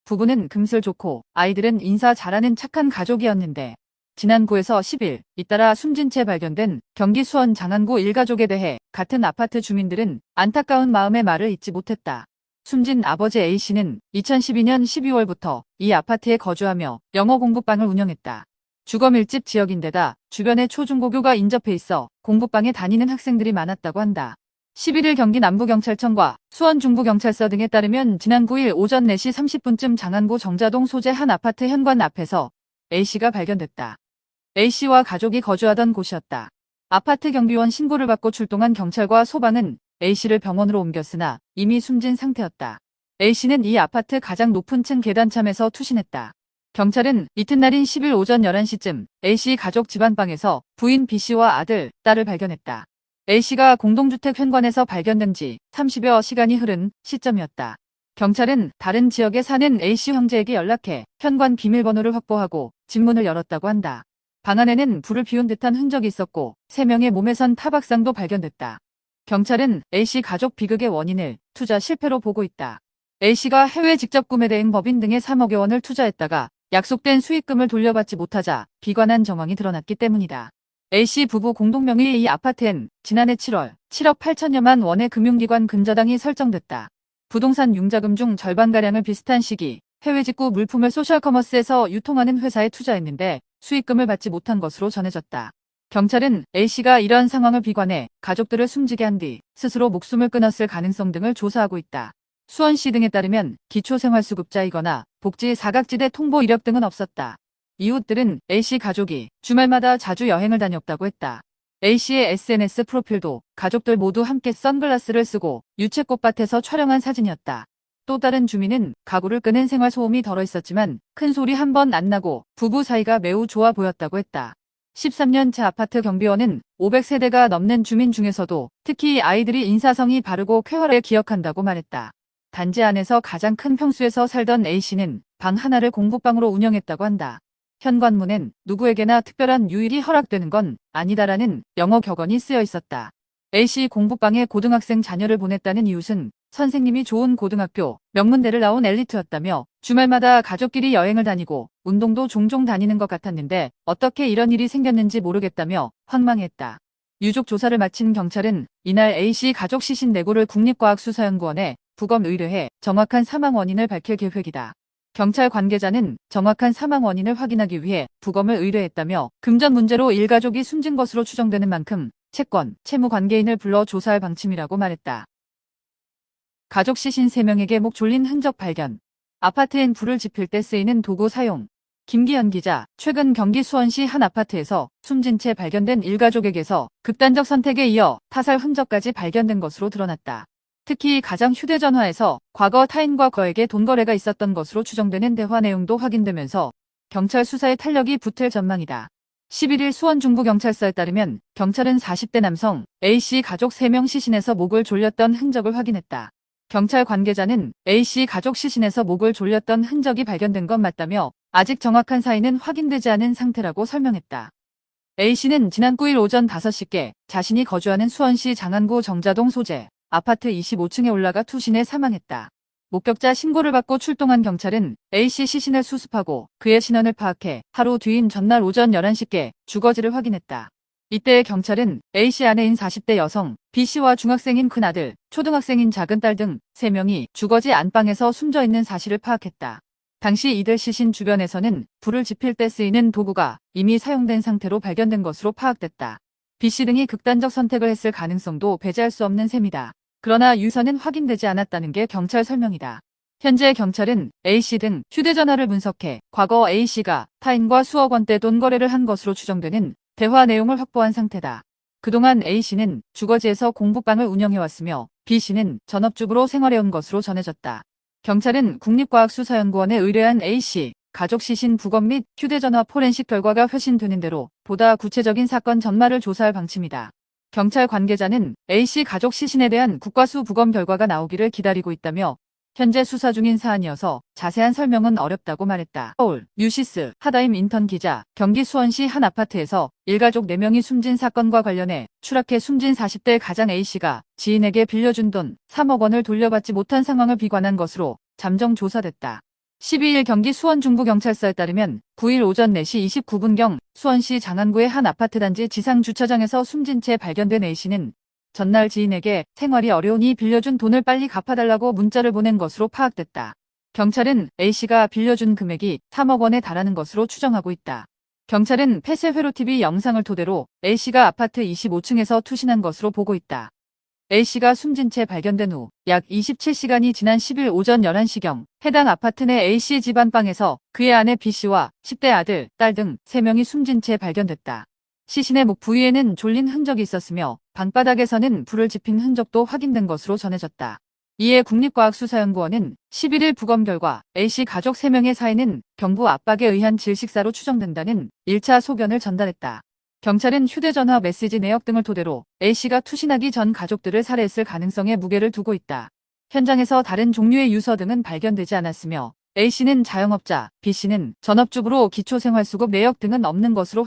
부부는 금슬 좋고 아이들은 인사 잘하는 착한 가족이었는데 지난 9에서 10일 잇따라 숨진 채 발견된 경기 수원 장안구 일가족에 대해 같은 아파트 주민들은 안타까운 마음의 말을 잇지 못했다. 숨진 아버지 A씨는 2012년 12월부터 이 아파트에 거주하며 영어 공부방을 운영했다. 주거 밀집 지역인데다 주변에 초중고교가 인접해 있어 공부방에 다니는 학생들이 많았다고 한다. 11일 경기 남부경찰청과 수원중부경찰서 등에 따르면 지난 9일 오전 4시 30분쯤 장안구 정자동 소재 한 아파트 현관 앞에서 A씨가 발견됐다. A씨와 가족이 거주하던 곳이었다. 아파트 경비원 신고를 받고 출동한 경찰과 소방은 A씨를 병원으로 옮겼으나 이미 숨진 상태였다. A씨는 이 아파트 가장 높은 층 계단참에서 투신했다. 경찰은 이튿날인 10일 오전 11시쯤 A씨 가족 집안방에서 부인 B씨와 아들, 딸을 발견했다. A씨가 공동주택 현관에서 발견된 지 30여 시간이 흐른 시점이었다. 경찰은 다른 지역에 사는 A씨 형제에게 연락해 현관 비밀번호를 확보하고 집문을 열었다고 한다. 방 안에는 불을 피운 듯한 흔적이 있었고 3명의 몸에선 타박상도 발견됐다. 경찰은 A씨 가족 비극의 원인을 투자 실패로 보고 있다. A씨가 해외 직접 구매 대행 법인 등에 3억여 원을 투자했다가 약속된 수익금을 돌려받지 못하자 비관한 정황이 드러났기 때문이다. A씨 부부 공동명의의 이 아파트엔 지난해 7월 7억 8천여만 원의 금융기관 근저당이 설정됐다. 부동산 융자금 중 절반가량을 비슷한 시기 해외 직구 물품을 소셜커머스에서 유통하는 회사에 투자했는데 수익금을 받지 못한 것으로 전해졌다. 경찰은 A씨가 이러한 상황을 비관해 가족들을 숨지게 한 뒤 스스로 목숨을 끊었을 가능성 등을 조사하고 있다. 수원시 등에 따르면 기초생활수급자이거나 복지 사각지대 통보 이력 등은 없었다. 이웃들은 A씨 가족이 주말마다 자주 여행을 다녔다고 했다. A씨의 SNS 프로필도 가족들 모두 함께 선글라스를 쓰고 유채꽃밭에서 촬영한 사진이었다. 또 다른 주민은 가구를 끄는 생활소음이 덜어 있었지만 큰 소리 한 번 안 나고 부부 사이가 매우 좋아 보였다고 했다. 13년차 아파트 경비원은 500세대가 넘는 주민 중에서도 특히 아이들이 인사성이 바르고 쾌활하게 기억한다고 말했다. 단지 안에서 가장 큰 평수에서 살던 A씨는 방 하나를 공부방으로 운영했다고 한다. 현관문엔 누구에게나 특별한 유일이 허락되는 건 아니다라는 영어 격언이 쓰여 있었다. A씨 공부방에 고등학생 자녀를 보냈다는 이웃은 선생님이 좋은 고등학교, 명문대를 나온 엘리트였다며 주말마다 가족끼리 여행을 다니고 운동도 종종 다니는 것 같았는데 어떻게 이런 일이 생겼는지 모르겠다며 황망했다. 유족 조사를 마친 경찰은 이날 A씨 가족 시신 내고를 국립과학수사연구원에 부검 의뢰해 정확한 사망 원인을 밝힐 계획이다. 경찰 관계자는 정확한 사망 원인을 확인하기 위해 부검을 의뢰했다며 금전 문제로 일가족이 숨진 것으로 추정되는 만큼 채권, 채무 관계인을 불러 조사할 방침이라고 말했다. 가족 시신 3명에게 목 졸린 흔적 발견. 아파트엔 불을 지필 때 쓰이는 도구 사용. 김기현 기자, 최근 경기 수원시 한 아파트에서 숨진 채 발견된 일가족에게서 극단적 선택에 이어 타살 흔적까지 발견된 것으로 드러났다. 특히 가정 휴대전화에서 과거 타인과 거액의 돈 거래가 있었던 것으로 추정되는 대화 내용도 확인되면서 경찰 수사에 탄력이 붙을 전망이다. 11일 수원중부경찰서에 따르면 경찰은 40대 남성 A씨 가족 3명 시신에서 목을 졸렸던 흔적을 확인했다. 경찰 관계자는 A씨 가족 시신에서 목을 졸렸던 흔적이 발견된 건 맞다며 아직 정확한 사인은 확인되지 않은 상태라고 설명했다. A씨는 지난 9일 오전 5시께 자신이 거주하는 수원시 장안구 정자동 소재 아파트 25층에 올라가 투신해 사망했다. 목격자 신고를 받고 출동한 경찰은 A씨 시신을 수습하고 그의 신원을 파악해 하루 뒤인 전날 오전 11시께 주거지를 확인했다. 이때 경찰은 A씨 아내인 40대 여성 B씨와 중학생인 큰아들, 초등학생인 작은딸 등 3명이 주거지 안방에서 숨져 있는 사실을 파악했다. 당시 이들 시신 주변에서는 불을 지필 때 쓰이는 도구가 이미 사용된 상태로 발견된 것으로 파악됐다. B씨 등이 극단적 선택을 했을 가능성도 배제할 수 없는 셈이다. 그러나 유서는 확인되지 않았다는 게 경찰 설명이다. 현재 경찰은 A씨 등 휴대전화를 분석해 과거 A씨가 타인과 수억 원대 돈 거래를 한 것으로 추정되는 대화 내용을 확보한 상태다. 그동안 A씨는 주거지에서 공부방을 운영해왔으며 B씨는 전업주부로 생활해온 것으로 전해졌다. 경찰은 국립과학수사연구원에 의뢰한 A씨 가족 시신 부검 및 휴대전화 포렌식 결과가 회신되는 대로 보다 구체적인 사건 전말을 조사할 방침이다. 경찰 관계자는 A씨 가족 시신에 대한 국과수 부검 결과가 나오기를 기다리고 있다며 현재 수사 중인 사안이어서 자세한 설명은 어렵다고 말했다. 서울 뉴시스 하다임 인턴 기자, 경기 수원시 한 아파트에서 일가족 4명이 숨진 사건과 관련해 추락해 숨진 40대 가장 A씨가 지인에게 빌려준 돈 3억 원을 돌려받지 못한 상황을 비관한 것으로 잠정 조사됐다. 12일 경기 수원중부경찰서에 따르면 9일 오전 4시 29분경 수원시 장안구의 한 아파트 단지 지상 주차장에서 숨진 채 발견된 A씨는 전날 지인에게 생활이 어려우니 빌려준 돈을 빨리 갚아달라고 문자를 보낸 것으로 파악됐다. 경찰은 A씨가 빌려준 금액이 3억 원에 달하는 것으로 추정하고 있다. 경찰은 폐쇄회로TV 영상을 토대로 A씨가 아파트 25층에서 투신한 것으로 보고 있다. A씨가 숨진 채 발견된 후 약 27시간이 지난 10일 오전 11시경 해당 아파트 내 A씨의 집 안방에서 그의 아내 B씨와 10대 아들, 딸 등 3명이 숨진 채 발견됐다. 시신의 목 부위에는 졸린 흔적이 있었으며 방바닥에서는 불을 지핀 흔적도 확인된 것으로 전해졌다. 이에 국립과학수사연구원은 11일 부검 결과 A씨 가족 3명의 사인은 경부 압박에 의한 질식사로 추정된다는 1차 소견을 전달했다. 경찰은 휴대전화 메시지 내역 등을 토대로 A씨가 투신하기 전 가족들을 살해했을 가능성에 무게를 두고 있다. 현장에서 다른 종류의 유서 등은 발견되지 않았으며 A씨는 자영업자, B씨는 전업주부로 기초생활수급 내역 등은 없는 것으로